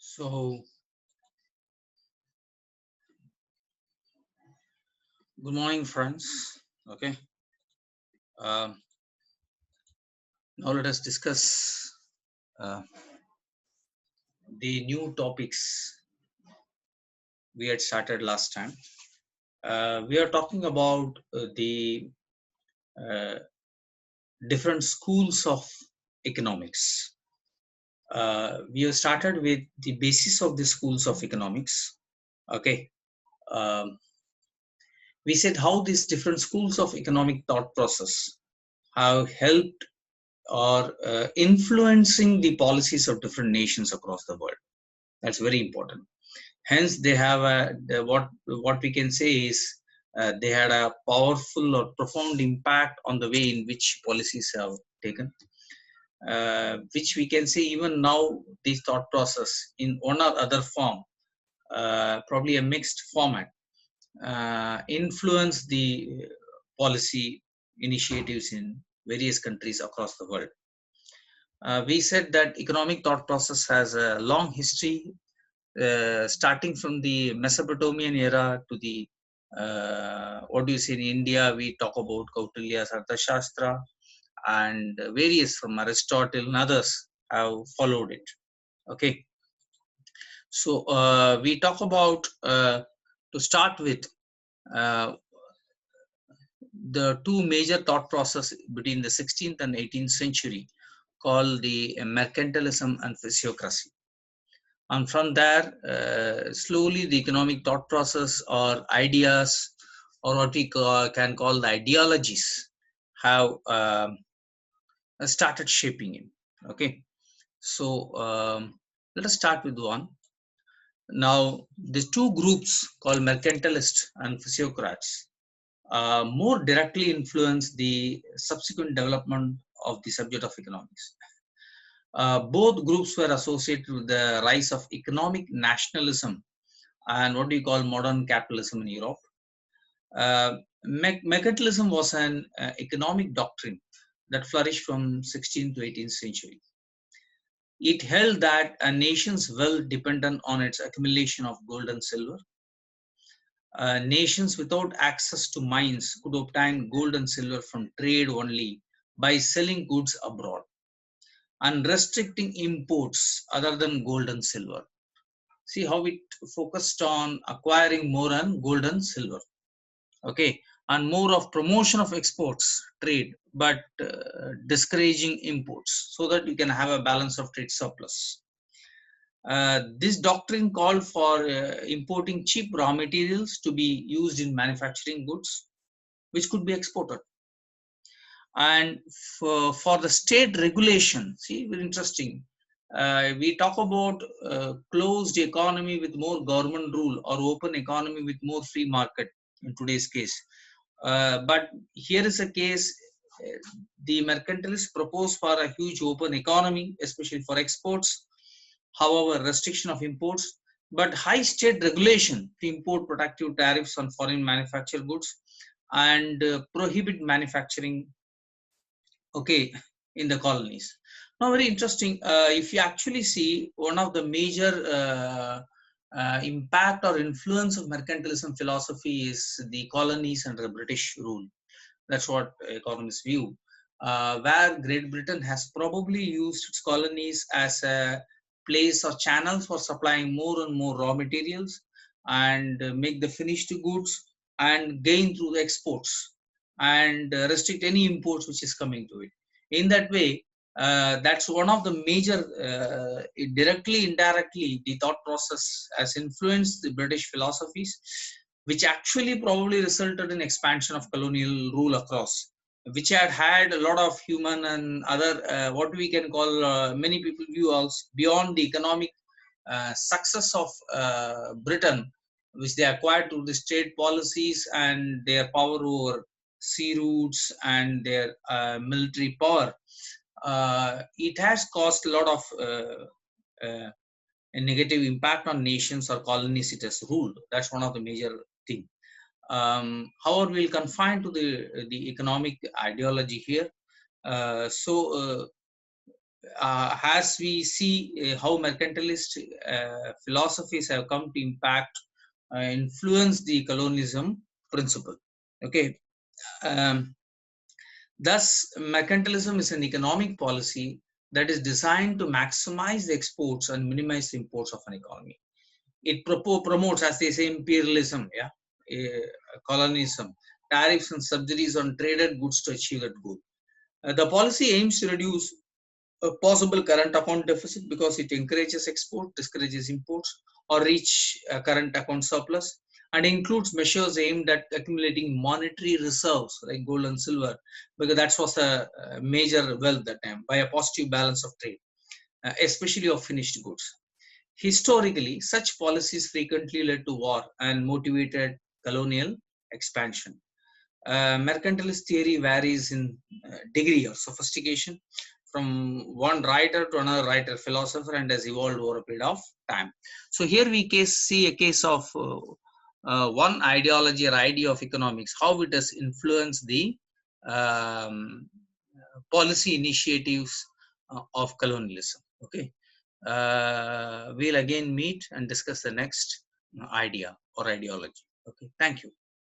So, good morning, friends. Okay, um, now let us discuss uh, the new topics we had started last time. We are talking about the uh, different schools of economics. We have started with the basis of the schools of economics. Okay, um, we said how these different schools of economic thought process have helped or influencing the policies of different nations across the world. That's very important. Hence, they have what we can say is they had a powerful or profound impact on the way in which policies have taken, which we can say even now this thought process in one or other form, probably a mixed format, influence the policy initiatives in various countries across the world. We said that economic thought process has a long history, starting from the Mesopotamian era to the what do you say in India? We talk about Kautilya's Arthashastra, and various from Aristotle and others have followed it. Okay, so we talk about to start with uh, the two major thought process between the 16th and 18th century called the mercantilism and physiocracy. And from there, slowly the economic thought process or ideas, or what we can call the ideologies, have started shaping in. Okay, so let us start with one. Now, these two groups called mercantilists and physiocrats more directly influence the subsequent development of the subject of economics. Both groups were associated with the rise of economic nationalism and what we call modern capitalism in Europe. Mercantilism was an economic doctrine that flourished from 16th to 18th century. It held that a nation's wealth depended on its accumulation of gold and silver. Nations without access to mines could obtain gold and silver from trade only by selling goods abroad and restricting imports other than gold and silver. See how it focused on acquiring more and gold and silver. Okay, and more of promotion of exports trade, but discouraging imports so that you can have a balance of trade surplus. This doctrine called for importing cheap raw materials to be used in manufacturing goods which could be exported. And for the state regulation, see, very interesting. We talk about closed economy with more government rule or open economy with more free market in today's case. But here is a case, the mercantilists propose for a huge open economy, especially for exports. However, restriction of imports, but high state regulation to import protective tariffs on foreign manufactured goods and prohibit manufacturing, okay, in the colonies. Now, very interesting. If you actually see one of the major impact or influence of mercantilism philosophy is the colonies under the British rule. That's what economists view, where Great Britain has probably used its colonies as a place or channels for supplying more and more raw materials and make the finished goods and gain through the exports and restrict any imports which is coming to it. In that way, that's one of the major, directly, indirectly, the thought process has influenced the British philosophies, which actually probably resulted in expansion of colonial rule across, which had a lot of human and other, what we can call, many people view as beyond the economic success of Britain, which they acquired through the state policies and their power over sea routes and their military power. It has caused a lot of a negative impact on nations or colonies it has ruled. That's one of the major things. However, we'll confine to the economic ideology here. So as we see how mercantilist philosophies have come to impact, influence the colonialism principle. Okay. Um, Thus, mercantilism is an economic policy that is designed to maximize the exports and minimize the imports of an economy. It promotes, as they say, imperialism, yeah, colonialism, tariffs and subsidies on traded goods to achieve that goal. The policy aims to reduce a possible current account deficit because it encourages export, discourages imports, or reach a current account surplus, and includes measures aimed at accumulating monetary reserves like gold and silver, because that was a major wealth that time, by a positive balance of trade, especially of finished goods. Historically, such policies frequently led to war and motivated colonial expansion. Mercantilist theory varies in degree of sophistication from one writer to another writer, philosopher, and has evolved over a period of time. So here we see a case of one ideology or idea of economics, how it has influenced the um, policy initiatives of colonialism. Okay, we'll again meet and discuss the next idea or ideology. Okay, thank you.